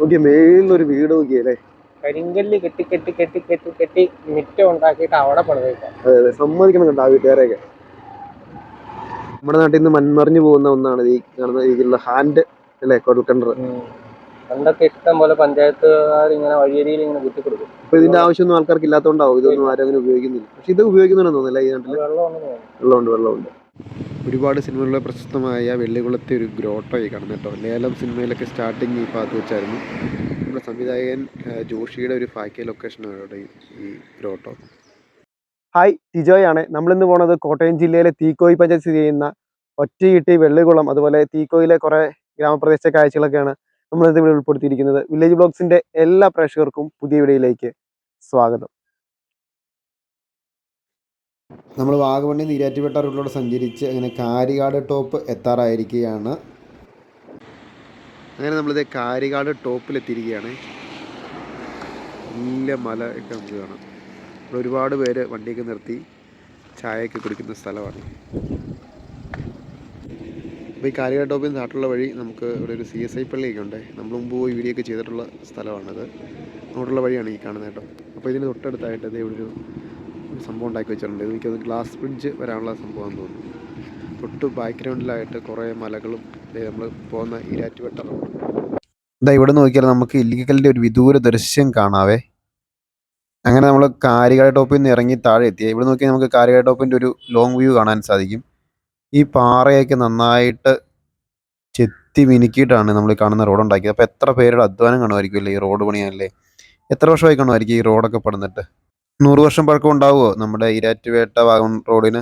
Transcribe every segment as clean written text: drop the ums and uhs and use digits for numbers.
നോക്കിയ മേളിലൊരു വീട് നോക്കിയല്ലേ, കരിങ്കല്ല് കെട്ടി കെട്ടി കെട്ടി കെട്ടി കെട്ടി മിറ്റം ഉണ്ടാക്കിയിട്ട് അവിടെ പണിതേക്കാം. അതെ അതെ, സമ്മതിക്കണം കേട്ടോ ആ വീട്ടുകാരെയൊക്കെ. നമ്മുടെ നാട്ടിൽ നിന്ന് മൺമറിഞ്ഞു പോകുന്ന ഒന്നാണ് ഈ കാണുന്ന രീതിയിലുള്ള ഹാൻഡ് അല്ലേ, കുഴൽക്കിണർ. പണ്ടൊക്കെ ഇഷ്ടം പോലെ പഞ്ചായത്തുകാർ ഇങ്ങനെ വഴിയരിയിൽ ഇങ്ങനെ കുത്തിക്കൊടുക്കും. ഇപ്പൊ ഇതിന്റെ ആവശ്യമൊന്നും ആൾക്കാർക്ക് ഇല്ലാത്തതുകൊണ്ടാവും ഇതൊന്നും ആരും അങ്ങനെ ഉപയോഗിക്കുന്നില്ല. പക്ഷെ ഇത് ഉപയോഗിക്കുന്നുണ്ടെന്ന് തോന്നുന്നില്ല ഈ നാട്ടിൽ. വെള്ളമുണ്ട്. ഒരുപാട് സിനിമകളിലെ പ്രശസ്തമായ വെള്ളികുളത്തെ ഒരു ഗ്രോട്ടോയി കാണുന്നത് കേട്ടോ. ലേലം സിനിമയിലൊക്കെ സ്റ്റാർട്ടിങ് ഈ ഭാഗത്ത് വെച്ചായിരുന്നു. നമ്മുടെ സംവിധായകൻ ജോഷിയുടെ ഒരു ഫാക്കി ലൊക്കേഷനാണ് ഇവിടെ ഈ ഗ്രോട്ടോ. ഹായ്, ടിജോയ് ആണ്. നമ്മളിന്ന് പോകുന്നത് കോട്ടയം ജില്ലയിലെ തീക്കോയി പഞ്ചായത്ത് സ്ഥിതി ചെയ്യുന്ന ഒറ്റയിട്ടി വെള്ളികുളം, അതുപോലെ തീക്കോയിലെ കുറേ ഗ്രാമപ്രദേശ കാഴ്ചകളൊക്കെയാണ് നമ്മളിത് ഇവിടെ ഉൾപ്പെടുത്തിയിരിക്കുന്നത്. വില്ലേജ് ബ്ലോഗ്സിന്റെ എല്ലാ പ്രേക്ഷകർക്കും പുതിയ വീഡിയോയിലേക്ക് സ്വാഗതം. നമ്മൾ വാഗമണ്ണിൽ നിന്ന് ഈരാറ്റുപേട്ട റൂട്ടിലൂടെ സഞ്ചരിച്ച് അങ്ങനെ കാരികാട് ടോപ്പ് എത്താറായിരിക്കുകയാണ്. അങ്ങനെ നമ്മളിത് കാരികാട് ടോപ്പിലെത്തിയിരിക്കുകയാണ്. വലിയ മല ഒക്കെ നമുക്ക് കാണാം. ഇവിടെ ഒരുപാട് പേര് വണ്ടിയൊക്കെ നിർത്തി ചായയൊക്കെ കുടിക്കുന്ന സ്ഥലമാണ്. അപ്പോൾ ഈ കാരികാട് ടോപ്പിൽ നിന്ന് നാട്ടിലുള്ള വഴി നമുക്ക് ഇവിടെ ഒരു CSI പള്ളിയൊക്കെ ഉണ്ട്. നമ്മൾ മുമ്പ് പോയി വീഡിയോ ഒക്കെ ചെയ്തിട്ടുള്ള സ്ഥലമാണത്. അങ്ങോട്ടുള്ള വഴിയാണ് ഈ കാണുന്നത് കേട്ടോ. അപ്പോൾ ഇതിന് തൊട്ടടുത്തായിട്ട് ഇവിടെ ഒരു സംഭവം ഉണ്ടാക്കി വെച്ചിട്ടുണ്ട്. എനിക്കത് ഗ്ലാസ് ബ്രിഡ്ജ് വരാനുള്ള സംഭവമാണെന്ന് തോന്നുന്നു. തൊട്ട് ബാക്ക്ഗ്രൗണ്ടിലായിട്ട് കുറേ മലകളും നമ്മൾ പോകുന്ന ഈരാറ്റുപേട്ട റോഡ്. ഇതാ ഇവിടെ നോക്കിയാൽ നമുക്ക് ഇല്ലിക്കലിൻ്റെ ഒരു വിദൂര ദൃശ്യം കാണാവേ. അങ്ങനെ നമ്മൾ കാരികാട് ടോപ്പിൽ നിന്ന് ഇറങ്ങി താഴെ എത്തി. ഇവിടെ നോക്കിയാൽ നമുക്ക് കാരികാട് ടോപ്പിൻ്റെ ഒരു ലോങ് വ്യൂ കാണാൻ സാധിക്കും. ഈ പാറയൊക്കെ നന്നായിട്ട് ചെത്തി മിനുക്കിയിട്ടാണ് നമ്മൾ കാണുന്ന റോഡ് ഉണ്ടാക്കിയത്. അപ്പോൾ എത്ര പേരുടെ അധ്വാനം കാണുമായിരിക്കുമല്ലേ ഈ റോഡ് പണിയാനല്ലേ. എത്ര വർഷമായി കാണുമായിരിക്കും ഈ റോഡൊക്കെ പണിതിട്ട്? 100 വർഷം പഴക്കം ഉണ്ടാവുമോ നമ്മുടെ ഈരാറ്റുപേട്ട വാഗമൺ റോഡിന്?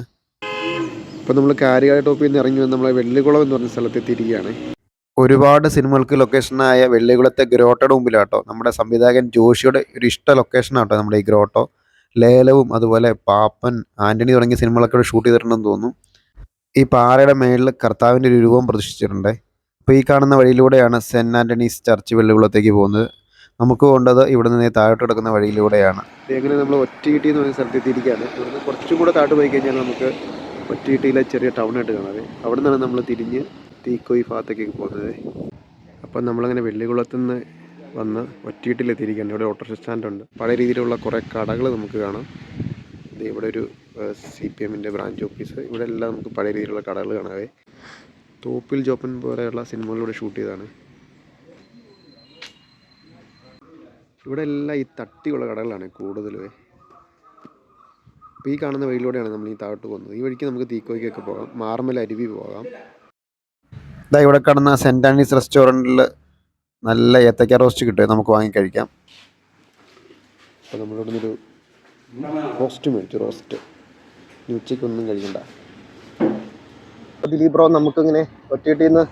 ഇപ്പോൾ നമ്മൾ കാരികാട് ടോപ്പിൽ നിന്ന് ഇറങ്ങി വന്ന് നമ്മളെ വെള്ളികുളം എന്ന് പറഞ്ഞ സ്ഥലത്ത് എത്തിയിരിക്കുകയാണ്. ഒരുപാട് സിനിമകൾക്ക് ലൊക്കേഷനായ വെള്ളികുളത്തെ ഗ്രോട്ടോയുടെ മുമ്പിലാട്ടോ നമ്മുടെ സംവിധായകൻ ജോഷിയുടെ ഒരു ഇഷ്ട ലൊക്കേഷനാട്ടോ നമ്മുടെ ഈ ഗ്രോട്ടോ. ലേലവും അതുപോലെ പാപ്പൻ, ആൻ്റണി തുടങ്ങിയ സിനിമകളൊക്കെ ഷൂട്ട് ചെയ്തിട്ടുണ്ടെന്ന് തോന്നുന്നു. ഈ പാറയുടെ മേളിൽ കർത്താവിൻ്റെ ഒരു രൂപം പ്രതിഷ്ഠിച്ചിട്ടുണ്ട്. അപ്പോൾ ഈ കാണുന്ന വഴിയിലൂടെയാണ് സെൻറ്റ് ആൻ്റണീസ് ചർച്ച് വെള്ളികുളത്തേക്ക് പോകുന്നത്. നമുക്ക് പോകേണ്ടത് ഇവിടെ നിന്ന് താഴോട്ട് കിടക്കുന്ന വഴിയിലൂടെയാണ്. എങ്ങനെ നമ്മൾ ഒറ്റയിട്ടി എന്ന് പറയുന്ന സ്ഥലത്തെത്തിയിരിക്കുകയാണ്. ഇവിടുന്ന് കുറച്ചും കൂടെ താഴോട്ട് പോയി കഴിഞ്ഞാൽ നമുക്ക് ഒറ്റയിട്ടിയിലെ ചെറിയ ടൗണായിട്ട് കാണാതെ. അവിടെ നിന്നാണ് നമ്മൾ തിരിഞ്ഞ് തീക്കോയി ഭാഗത്തേക്ക് പോകുന്നത്. അപ്പം നമ്മളങ്ങനെ വെള്ളികുളത്തു നിന്ന് വന്ന് ഒറ്റയിട്ടിലെത്തിയിരിക്കുകയാണ്. ഇവിടെ ഓട്ടോറിക്ഷ സ്റ്റാൻഡുണ്ട്. പല രീതിയിലുള്ള കുറേ കടകൾ നമുക്ക് കാണാം. ഇവിടെ ഒരു CPMൻ്റെ ബ്രാഞ്ച് ഓഫീസ്. ഇവിടെ എല്ലാം നമുക്ക് പഴയ രീതിയിലുള്ള കടകൾ കാണാവേ. തോപ്പിൽ ജോപ്പൻ പോലെയുള്ള സിനിമകളിലൂടെ ഷൂട്ട് ചെയ്തതാണ്. ഇവിടെ എല്ലാം ഈ തട്ടിയുള്ള കടകളാണ് കൂടുതലും. അപ്പോൾ ഈ കാണുന്ന വഴിയിലൂടെയാണ് നമ്മൾ ഈ താഴോട്ട് പോകുന്നത്. ഈ വഴിക്ക് നമുക്ക് തീക്കോയ്ക്കൊക്കെ പോകാം, മാർമൽ അരുവി പോകാം. ഇതാ ഇവിടെ കാണുന്ന സെൻറ്റ് ആൻ്റണീസ് റെസ്റ്റോറൻറ്റിൽ നല്ല ഏത്തക്ക റോസ്റ്റ് കിട്ടും, നമുക്ക് വാങ്ങിക്കഴിക്കാം. അപ്പോൾ നമ്മളിവിടെ നിന്നൊരു റോസ്റ്റ് മേടിച്ചു. റോസ്റ്റ് ഉച്ചയ്ക്കൊന്നും കഴിക്കണ്ട. ദിലീപ് ബ്രോ, നമുക്കിങ്ങനെ ഒറ്റയിട്ടിൽ നിന്ന്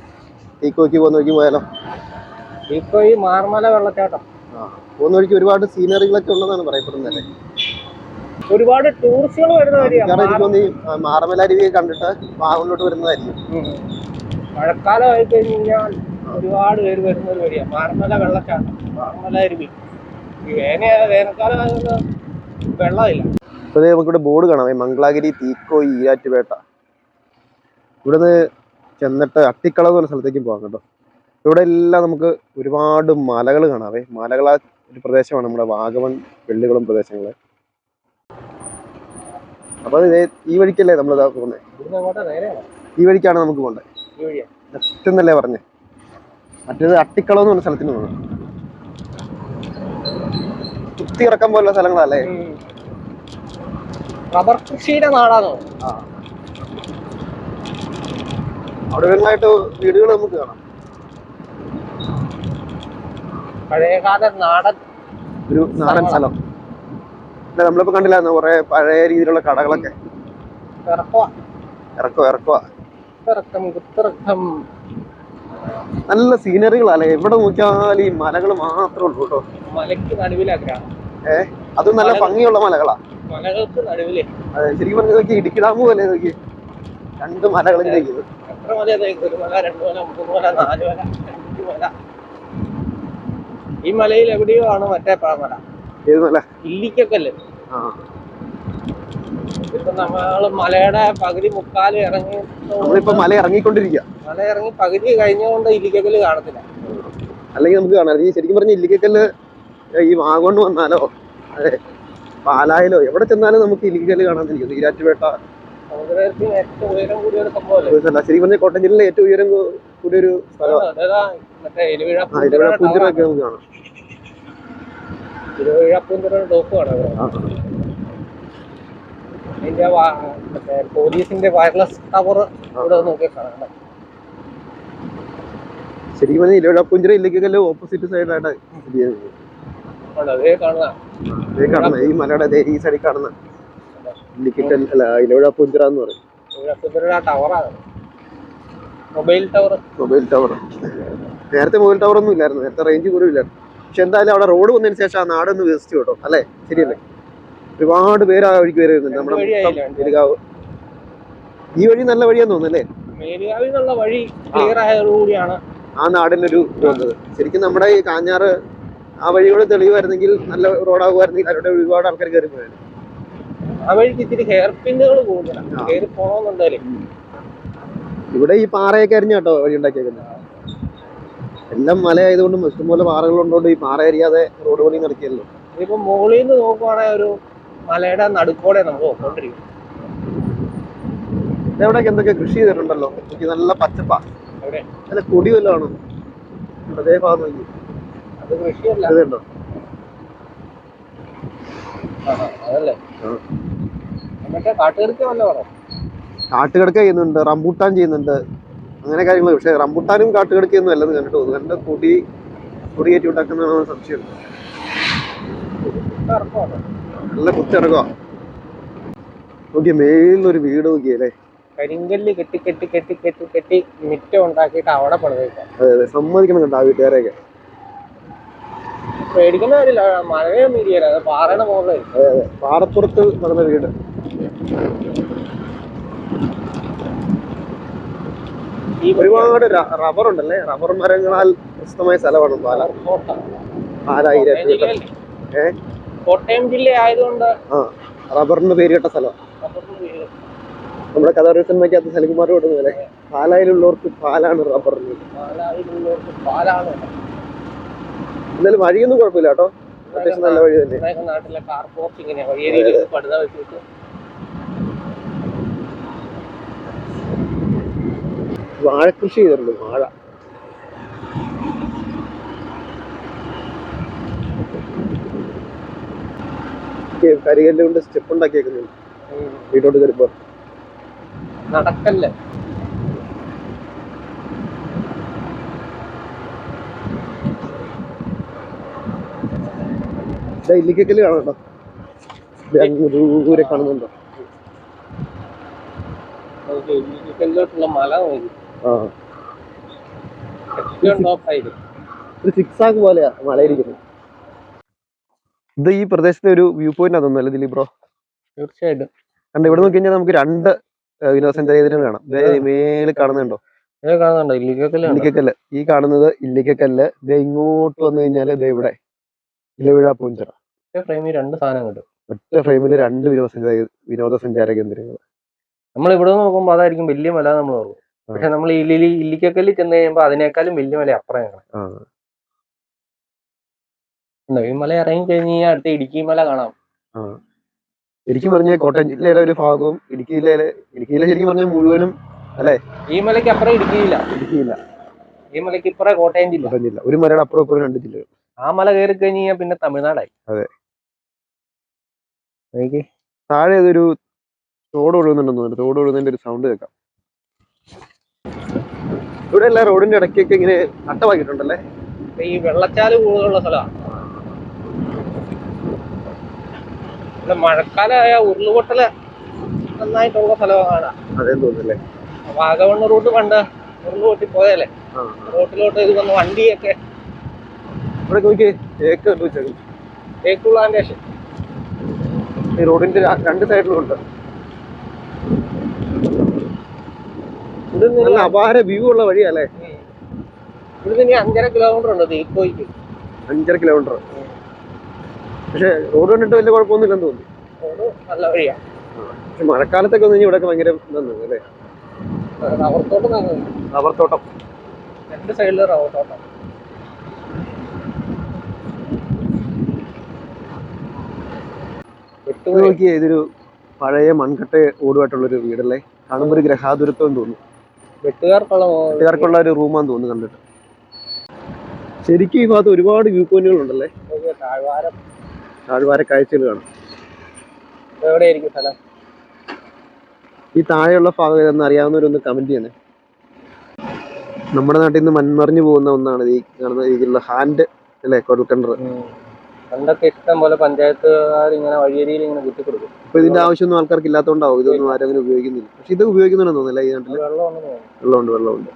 തീക്കോയ്ക്ക് പോകുന്ന വഴിക്ക് പോയാലോ? തീക്കോയി മാർമല വെള്ളച്ചാട്ടം പോകുന്ന വഴിക്ക് ഒരുപാട് സീനറികളൊക്കെ ഉള്ളതാണ് പറയപ്പെടുന്നത്. ഒരുപാട് ടൂറിസ്റ്റുകൾ വരുന്ന വഴിയാണ്. മാർമല അരുവി കണ്ടിട്ട് വാഗമണിലോട്ട് വരുന്നതായിരിക്കും. മഴക്കാലമായി കഴിഞ്ഞാൽ ഒരുപാട് പേര് വരുന്ന ഒരു വഴിയാണ് മാർമല വെള്ളച്ചാട്ടം, മാർമല അരുവി. വേനൽക്കാലം വെള്ളമില്ല. അപ്പോൾ നമുക്കിവിടെ ബോർഡ് കാണാം, മംഗളാഗിരി തീക്കോയി ഈരാറ്റുപേട്ട. ഇവിടുന്ന് ചെന്നിട്ട് അട്ടിക്കളവ് എന്ന സ്ഥലത്തേക്കും പോകാം കേട്ടോ. ഇവിടെ എല്ലാം നമുക്ക് ഒരുപാട് മലകൾ കാണാവേ. മലകളാ ഒരു പ്രദേശമാണ് നമ്മുടെ വാഗമൺ വെള്ളികുളം പ്രദേശങ്ങൾ. അപ്പോൾ ഈ വഴിക്കല്ലേ നമ്മളിതാ പോകുന്നത്? ഈ വഴിക്കാണ് നമുക്ക് പോകേണ്ടത്. ലെഫ്റ്റ് എന്നല്ലേ പറഞ്ഞേ? മറ്റേത് അട്ടിക്കളവ് എന്ന് പറഞ്ഞ സ്ഥലത്തിന് പോകണം. ചുറ്റി ഇറക്കം പോലുള്ള സ്ഥലങ്ങളല്ലേ. റബ്ബർ കൃഷിയുടെ നാടാണോ? അവിടെ വരുന്നതായിട്ട് വീടുകൾ നമുക്ക് കാണാം. പഴയകാല ഒരു നാടൻ സ്ഥലം. നമ്മളിപ്പോ കണ്ടില്ലായിരുന്നു കുറെ പഴയ രീതിയിലുള്ള കടകളൊക്കെ. ഇറക്കുവാ നല്ല സീനറികളല്ലേ. എവിടെ നോക്കിയാലും ഈ മലകൾ മാത്രമേ ഉള്ളൂ കേട്ടോ. മലയ്ക്ക് നടുവിലാണ്. അതും നല്ല ഭംഗിയുള്ള മലകളാ. മലകൾക്ക് നടുവില്. അതെ, ശരിക്കും പറഞ്ഞ നോക്കി ഇടുക്കി ഡാം പോലെ നോക്കി 2 മലകളും കഴിക്കുന്നത്. എത്ര മലയാണ്? 1 മല, 2 മല, 3 മല, 4 മല, 5 മല. ഈ മലയിൽ എവിടെയോ ആണ് മറ്റേ മല. ഏത് മല? ഇല്ലിക്കക്കല്ല്. ഇപ്പൊ നമ്മള് മലയുടെ പകുതി മുക്കാലും ഇറങ്ങി. നമ്മളിപ്പോ മല ഇറങ്ങിക്കൊണ്ടിരിക്കുക. മല ഇറങ്ങി പകുതി കഴിഞ്ഞുകൊണ്ട് ഇല്ലിക്കക്കല്ല് കാണത്തില്ല. അല്ലെങ്കിൽ നമുക്ക് കാണാം. ഈ ശരിക്കും പറഞ്ഞ ഇല്ലിക്കക്കല്ല് ഈ വാഗമണ് വന്നാലോ അതെ പാലായിലോ എവിടെ ചെന്നാലും നമുക്ക് ഇല്ലിക്കക്കല്ല് കാണാൻ സാധിക്കും. ഈരാറ്റുപേട്ട സമുദ്രത്തിൽ ഏറ്റവും ഉയരം കൂടിയ ഒരു സംഭവമല്ലേ? ശരിക്കും പറഞ്ഞ കോട്ടയം ജില്ലയിലെ ഏറ്റവും ഉയരം കൂടിയൊരു സ്ഥലമാണ്. മറ്റേ ഇലവിഴ പൂഞ്ചിറയൊക്കെ നമുക്ക് കാണാം. ഇരുവഴിഴപ്പൂഞ്ചിറയുടെ ടോപ്പ് കാണാം. അതിന്റെ മറ്റേ പോലീസിന്റെ വയർലെസ് ടവർ ഇവിടെ നോക്കി കാണാം. ശരിക്കും പറഞ്ഞാൽ ഇലവിഴ പൂഞ്ചിറ ഇല്ലിക്കക്കല്ല് ഓപ്പോസിറ്റ് സൈഡായിട്ട് സ്ഥിതി ചെയ്യുന്നത്. അതേ കാണുന്ന ഈ മലയുടെ ഈ സൈഡിൽ കാണുന്ന ഇല്ലിക്കക്കൽ അല്ല ഇലവിഴ പൂഞ്ചിറ എന്ന് പറയും. ടവറാണ് മൊബൈൽ ടവർ. നേരത്തെ മൊബൈൽ ടവർ ഒന്നും ഇല്ലായിരുന്നു. നേരത്തെ റേഞ്ച് പോലും ഇല്ലായിരുന്നു. പക്ഷെ എന്തായാലും അവിടെ റോഡ് വന്നതിന് ശേഷം ആ നാടൊന്ന് വികസിച്ചു കേട്ടോ. അല്ലേ? ശരിയല്ലേ? ഒരുപാട് പേര് ആ വഴിക്ക് വരുന്നുണ്ട്. നമ്മുടെ മേലുകാവ് ഈ വഴി നല്ല വഴിയാന്ന് തോന്നുന്നല്ലേ? മേലുകാവിൽ നിന്നുള്ള വഴി ക്ലിയർ ആയതോടുകൂടിയാണ് ആ നാടിനൊരു വന്നത്. ശരിക്കും നമ്മുടെ ഈ കാഞ്ഞാറ് ആ വഴിയോട് തെളിവായിരുന്നെങ്കിൽ നല്ല റോഡാകുമായിരുന്നെങ്കിൽ അവിടെ ഒരുപാട് ആൾക്കാർ കയറി പോയായിരുന്നു. ആ വഴിക്ക് ഇത്തിരി ഹെയർ പിന്നുകൾ കൂടുതലാണ്. കയറി പോകണമെന്നുണ്ടായാലും ഇവിടെ ഈ പാറയൊക്കെ അരിഞ്ഞ കേട്ടോ വഴി ഉണ്ടാക്കിയേക്കുന്നത്. എല്ലാം മലയായതുകൊണ്ടും ഇഷ്ടംപോലെ പാറകളുണ്ടോണ്ട് ഈ പാറ അരിയാതെ റോഡ് പണി നടക്കിയല്ലോ. ഇതിപ്പോ മുകളിൽ നിന്ന് നോക്കുവാണെങ്കിൽ ഒരു മലയുടെ നടുക്കോടെ നമുക്ക് പോയിക്കൊണ്ടിരിക്കും. ഇതെവിടെയൊക്കെ എന്തൊക്കെ കൃഷി ചെയ്തിട്ടുണ്ടല്ലോ. എനിക്ക് നല്ല പച്ചപ്പാ. നല്ല കൊടി വല്ലതാണോ അതേ ഭാഗം നോക്കി. അത് കൃഷിയല്ല. അതുണ്ടോ? അതല്ലേ മറ്റേ കാട്ടുകറിക്ക് വല്ല പറയാം. കാട്ടുകിടക്ക ചെയ്യുന്നുണ്ട്, റംബൂട്ടാൻ ചെയ്യുന്നുണ്ട്, അങ്ങനെ കാര്യങ്ങൾ. പക്ഷെ റംബൂട്ടാനും കാട്ടുകിടക്കൊന്നും അല്ലെന്ന് കണ്ടിട്ട് തോന്നുന്നു. കണ്ട കൊടി കയറ്റി ഉണ്ടാക്കുന്നതാണോ സംശയമുണ്ട്. നല്ല കുത്തിറക്കുക. നോക്കിയ മേലിലൊരു വീട് നോക്കിയല്ലേ. കരിങ്കല്ല് കെട്ടി കെട്ടി കെട്ടി കെട്ടി കെട്ടി മിറ്റം ഉണ്ടാക്കിയിട്ട് അവിടെ പണിതേക്കാം. അതെ അതെ, സമ്മതിക്കണം കേട്ടോ ആ വീട്ടുകാരെയൊക്കെ. പേടിക്കുന്ന കാര്യമില്ല, മഴയൊന്നും ഇരിക്കല. അത് പാറയുടെ മുകളിൽ. അതെ അതെ, പാറപ്പുറത്ത് നടന്ന വീട്. ഒരുപാട് റബ്ബർ ഉണ്ടല്ലേ. റബ്ബർ മരങ്ങളാൽ പ്രശസ്തമായ സ്ഥലമാണ് കോട്ടയം ജില്ല ആയതുകൊണ്ട് റബ്ബറിന് പേര് കേട്ട സ്ഥലമാണ്. നമ്മുടെ കഥ സിനിമയ്ക്കകത്ത് സലികുമാർ കൊടുക്കുന്നല്ലേ, പാലായിലുള്ളവർക്ക് പാലാണ് റബ്ബറിന്. എന്നാലും വഴിയൊന്നും കുഴപ്പമില്ല കേട്ടോ. അത്യാവശ്യം നല്ല വഴി തന്നെ. നാട്ടിലെ കാർ പോർച്ചിങ്ങനെ പടുത വെച്ചിട്ട് വാഴക്കൃഷി ചെയ്തിട്ടുണ്ട്. വാഴ കരികല്ല് കൊണ്ട് സ്റ്റെപ്പ് ഉണ്ടാക്കിയേക്കുന്നുണ്ട് വീട്ടോട്ട് കയറിപ്പോ. നടക്കല്ലേ ഇല്ലിക്കക്കല്ല് കാണണ്ടോ? ദൂരെ കാണുന്നുണ്ടോ? മല ഒരു സിക്സാക്ക് പോലെയാ മലയിരിക്കുന്നത്. ഇത് ഈ പ്രദേശത്തെ ഒരു വ്യൂ പോയിന്റ് ആണെന്നല്ലേ ദിലീപ് ബ്രോ? തീർച്ചയായിട്ടും. കണ്ടോ, ഇവിടെ നോക്കി കഴിഞ്ഞാൽ നമുക്ക് രണ്ട് വിനോദസഞ്ചാര കേന്ദ്രങ്ങൾ കാണാം. മേളിൽ കാണുന്നുണ്ടോ? ഇല്ലിക്കക്കല്ല്. ഈ കാണുന്നത് ഇല്ലിക്കക്കല്ല്. ഇങ്ങോട്ട് വന്നു കഴിഞ്ഞാൽ ഇവിടെ ഇലവിഴ പൂഞ്ചിറ. ഒറ്റ ഫ്രെയിമിൽ രണ്ട് വിനോദസഞ്ചാര കേന്ദ്രങ്ങൾ. നമ്മൾ ഇവിടെ നോക്കുമ്പോ അതായിരിക്കും വലിയ മല നമ്മൾ ഓർക്കും. പക്ഷെ നമ്മൾ ഇല്ലിക്കക്കല്ലിൽ ചെന്ന് കഴിയുമ്പോ അതിനേക്കാളും വലിയ മല അപ്പുറം. ഈ മല ഇറങ്ങി കഴിഞ്ഞാൽ അടുത്ത ഇടുക്കി മല കാണാം. ശരിക്കും പറഞ്ഞ കോട്ടയം ജില്ലയുടെ ഒരു ഭാഗവും ഇടുക്കിയിലെ ശരിക്കും പറഞ്ഞാൽ മുഴുവനും അല്ലെ. ഈ മലയ്ക്ക് അപ്പുറം ഇടുക്കിയില്ല. ഈ മലയ്ക്ക് ഇപ്പുറം കോട്ടയം ജില്ല. ഒരു മലയുടെ അപ്പുറം ഇപ്പുറം രണ്ട് ജില്ലകൾ. ആ മല കയറി കഴിഞ്ഞാൽ പിന്നെ തമിഴ്നാടായി. അതെ. താഴെ അതൊരു തോട് ഒഴുകുന്നുണ്ടെന്ന് തോന്നുന്നു. തോട് ഒഴുകുന്നതിന്റെ ഒരു സൗണ്ട് കേൾക്കാം. ഇവിടെ എല്ലാ റോഡിന്റെ ഇടയ്ക്കൊക്കെ ഇങ്ങനെ അട്ടമാക്കിയിട്ടുണ്ടല്ലേ. ഈ വെള്ളച്ചാല് കൂടുതലുള്ള സ്ഥലമാണ്. മഴക്കാലമായ ഉരുളുപൊട്ടല് നന്നായിട്ടുള്ള സ്ഥലമാണ്. അതേ തോന്നുന്നല്ലേ. വാഗമൺ റൂട്ട് പണ്ട് ഉരുളുപൊട്ടി പോയല്ലേ. റോട്ടിലോട്ട് ഇത് വന്ന് വണ്ടിയൊക്കെ ഇവിടെ നോക്കി പ്ലാന്റേഷൻ ഈ റോഡിന്റെ രണ്ട് സൈഡിലും ഉണ്ട്. നല്ല അപാര വ്യൂ ഉള്ള വഴിയല്ലേ. ഇവിടുന്ന് ഇനി 5.5 കിലോമീറ്റർ ഉണ്ട് തീക്കോയ്ക്ക്. 5.5 കിലോമീറ്റർ. പക്ഷെ റോഡ് കണ്ടിട്ട് വലിയ കുഴപ്പമൊന്നുമില്ലെന്ന് തോന്നി. നല്ല വഴിയാ. പക്ഷെ മഴക്കാലത്തൊക്കെ വന്നു കഴിഞ്ഞാൽ ഇവിടെ ഭയങ്കര ഇതെന്ന് അല്ലേ. റബ്ബർ തോട്ടം. റബ്ബർ തോട്ടം രണ്ട് സൈഡില് റബ്ബർ തോട്ടം. അടിപൊളി. നോക്കിയേ, ഇതൊരു പഴയ മൺകട്ട ഓടുമായിട്ടുള്ളൊരു വീടല്ലേ. കാണുമ്പോൾ ഒരു ഗ്രഹാതുരത്വം തോന്നുന്നു. വെട്ടുകാർക്കുള്ള ഒരു റൂമാന്ന് തോന്നുന്നു കണ്ടിട്ട്. ശരിക്കും ഈ ഭാഗത്ത് ഒരുപാട് വ്യൂ പോയിന്റുകൾ ഉണ്ടല്ലേ. താഴ്വാര കാഴ്ചകൾ കാണാം. എവിടെയായിരിക്കും സ്ഥലം? ഈ താഴെയുള്ള ഭാഗം ഏതെന്ന് അറിയാവുന്നവരൊന്ന് കമന്റ് ചെയ്യണേ. നമ്മുടെ നാട്ടിൽ നിന്ന് മൺമറിഞ്ഞു പോകുന്ന ഒന്നാണ് ഈ കാണുന്ന രീതിയിലുള്ള ഹാൻഡ് അല്ലേ, കുഴൽക്കിണർ. പണ്ടൊക്കെ ഇഷ്ടം പോലെ പഞ്ചായത്തുകാർ ഇങ്ങനെ വഴിയരിയിൽ ഇങ്ങനെ കുത്തിക്കൊടുക്കും. ഇപ്പൊ ഇതിന്റെ ആവശ്യമൊന്നും ആൾക്കാർക്ക് ഇല്ലാത്തതുകൊണ്ടാവും ഇതൊന്നും ആരും അങ്ങനെ ഉപയോഗിക്കുന്നില്ല. പക്ഷെ ഇത് ഉപയോഗിക്കുന്നുണ്ടെന്ന് തോന്നുന്നില്ല ഈ നാട്ടില്. വെള്ളമുണ്ട്.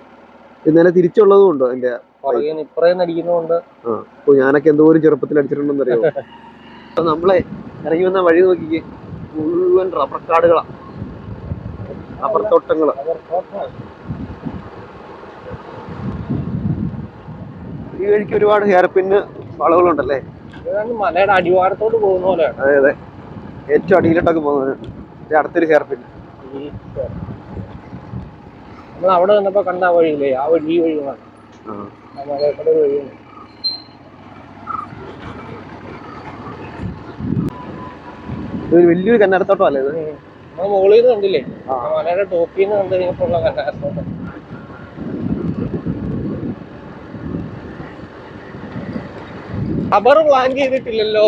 ഇന്നലെ തിരിച്ചുള്ളതും ഉണ്ടോ അതിന്റെ? അടിക്കുന്നതുകൊണ്ട്. അപ്പൊ ഞാനൊക്കെ എന്തോരം ചെറുപ്പത്തിൽ അടിച്ചിട്ടുണ്ടെന്ന് അറിയാമോ. അപ്പൊ നമ്മളെ ഇറങ്ങി വന്ന വഴി നോക്കിക്കേ, മുഴുവൻ റബ്ബർ കാടുകളാ, റബ്ബർ തോട്ടങ്ങളാ. ഈ വഴിക്ക് ഒരുപാട് ഹെയർപിന്ന് വളവുകളുണ്ടല്ലേ. മലയുടെ അടിവാരത്തോട്ട് പോകുന്ന പോലെ. അതെ, ഏറ്റവും അടിയിലോട്ടൊക്കെ പോകുന്നത്. അടുത്തൊരു ഹെയർപിൻ. നമ്മൾ അവിടെ നിന്നപ്പോ കണ്ട വഴിയില്ലേ, ആ വഴി വഴിയാണ്. മലയക്കട വഴിയാണ്. ഇത് വലിയൊരു കന്നടത്തോട്ടം അല്ലേ ഇത്? നമ്മൾ മുകളിൽ നിന്ന് കണ്ടില്ലേ, മലയുടെ ടോപ്പിൽ നിന്ന് കണ്ടു കഴിഞ്ഞപ്പോൾ കന്നടത്തോട്ടം. റബ്ബർ പ്ലാൻ ചെയ്തിട്ടില്ലല്ലോ.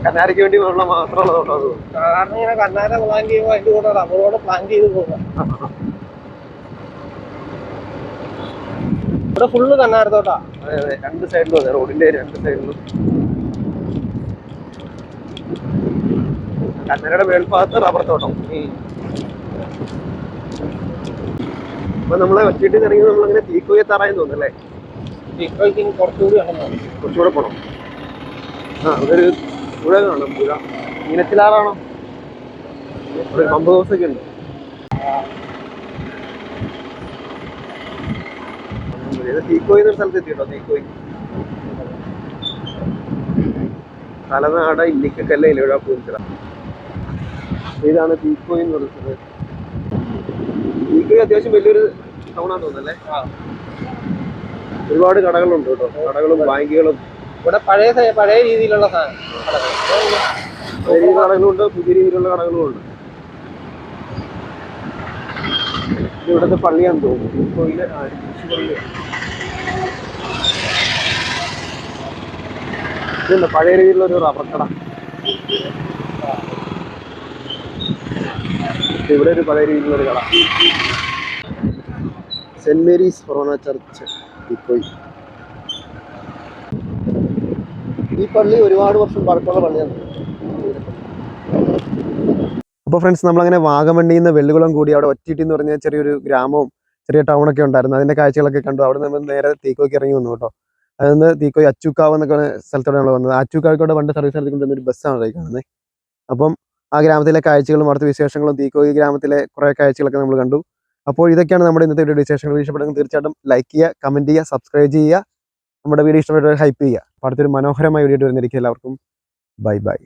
കന്നാരയ്ക്ക് വേണ്ടി വെള്ളം മാത്രമുള്ള തോട്ടം. സാധാരണ ഇങ്ങനെ കന്നാര പ്ലാൻ ചെയ്യുമ്പോൾ അതിന്റെ കൂടെ റബ്ബറോടെ പ്ലാൻ ചെയ്ത് പോകാം. ഇവിടെ ഫുള്ള് കന്നാരത്തോട്ടാ. അതെ, രണ്ട് സൈഡിലും അതെ, റോഡിന്റെ രണ്ട് സൈഡിലും. കന്നരയുടെ മേൽഭാഗത്ത് റബ്ബർ തോട്ടം. അപ്പൊ നമ്മളെ ഒറ്റയിട്ട് ഇറങ്ങി നമ്മളങ്ങനെ തീക്കോയി എത്താറായെന്ന് തോന്നുന്നല്ലേ. തീക്കോയ്ക്ക് കുറച്ചുകൂടെ പോണം. അതൊരു പുഴ കാണാം. പുഴ മീനച്ചിലാറാണോ? ഒരു പമ്പ് ഹൗസൊക്കെ ഉണ്ട്. തീക്കോയി എന്നൊരു സ്ഥലത്ത് എത്തിയിട്ടോ. തീക്കോയി തലനാട ഇല്ലിക്കല്ല ഇലവിഴ പൂഞ്ചിറ. ഇതാണ് തീക്കോയി എന്ന് പറയുന്നത്. തീക്കോയി അത്യാവശ്യം വലിയൊരു ടൗണാന്ന് തോന്നുന്നല്ലേ. ഒരുപാട് കടകളുണ്ട് കേട്ടോ. കടകളും ബാങ്കുകളും. ഇവിടെ പഴയ രീതിയിലുള്ള കടകളുണ്ട്, പുതിയ രീതിയിലുള്ള കടകളും ഉണ്ട്. ഇവിടുത്തെ പള്ളിയാന്ന് തോന്നുന്നു. തീക്കോയിലെ ഇതുണ്ട് പഴയ രീതിയിലുള്ള ഒരു റബ്ബർ കട. ഇവിടെ ഒരു പഴയ രീതിയിലുള്ളൊരു കട. Saint Mary's forane church Theekoyi. ഈ പള്ളി ഒരുപാട് വർഷം പഴക്കമുള്ള പള്ളിയാണ്. അപ്പോൾ ഫ്രണ്ട്സ്, നമ്മളങ്ങനെ വാഗമണ്ണിയിൽ നിന്ന് വെള്ളികുളം കൂടി അവിടെ ഒറ്റീട്ടി എന്ന് പറഞ്ഞ ചെറിയൊരു ഗ്രാമവും ചെറിയ ടൗണൊക്കെ ഉണ്ടായിരുന്നു. അതിൻ്റെ കാഴ്ചകളൊക്കെ കണ്ടു. അവിടെ നമ്മൾ നേരെ തീക്കോയ്ക്ക് ഇറങ്ങി വന്നു കേട്ടോ. അതൊന്ന് തീക്കോയി അച്ചൂക്കാവ് എന്നൊക്കെ സ്ഥലത്തോടെ നമ്മൾ വന്നത്. അച്ചൂക്കാവിക്കോടെ പണ്ട് സർവീസ് നടത്തിക്കൊണ്ടിരുന്ന ഒരു ബസ്സാണ് ഈ കാണുന്നത്. അപ്പം ആ ഗ്രാമത്തിലെ കാഴ്ചകളും അവിടുത്തെ വിശേഷങ്ങളും തീക്കോയി ഗ്രാമത്തിലെ കുറേ കാഴ്ചകളൊക്കെ നമ്മൾ കണ്ടു. അപ്പോൾ ഇതൊക്കെയാണ് നമ്മുടെ ഇന്നത്തെ വീഡിയോ വിശേഷങ്ങൾ. ഇഷ്ടപ്പെടുമെങ്കിൽ തീർച്ചയായിട്ടും ലൈക്ക് ചെയ്യുക, കമൻറ്റ് ചെയ്യുക, സബ്സ്ക്രൈബ് ചെയ്യുക. നമ്മുടെ വീഡിയോ ഇഷ്ടപ്പെട്ട ഹൈപ്പ് ചെയ്യുക. അപ്പോൾ അടുത്തൊരു മനോഹരമായ വീഡിയോ വരുന്നിരിക്കും. എല്ലാവർക്കും ബൈ.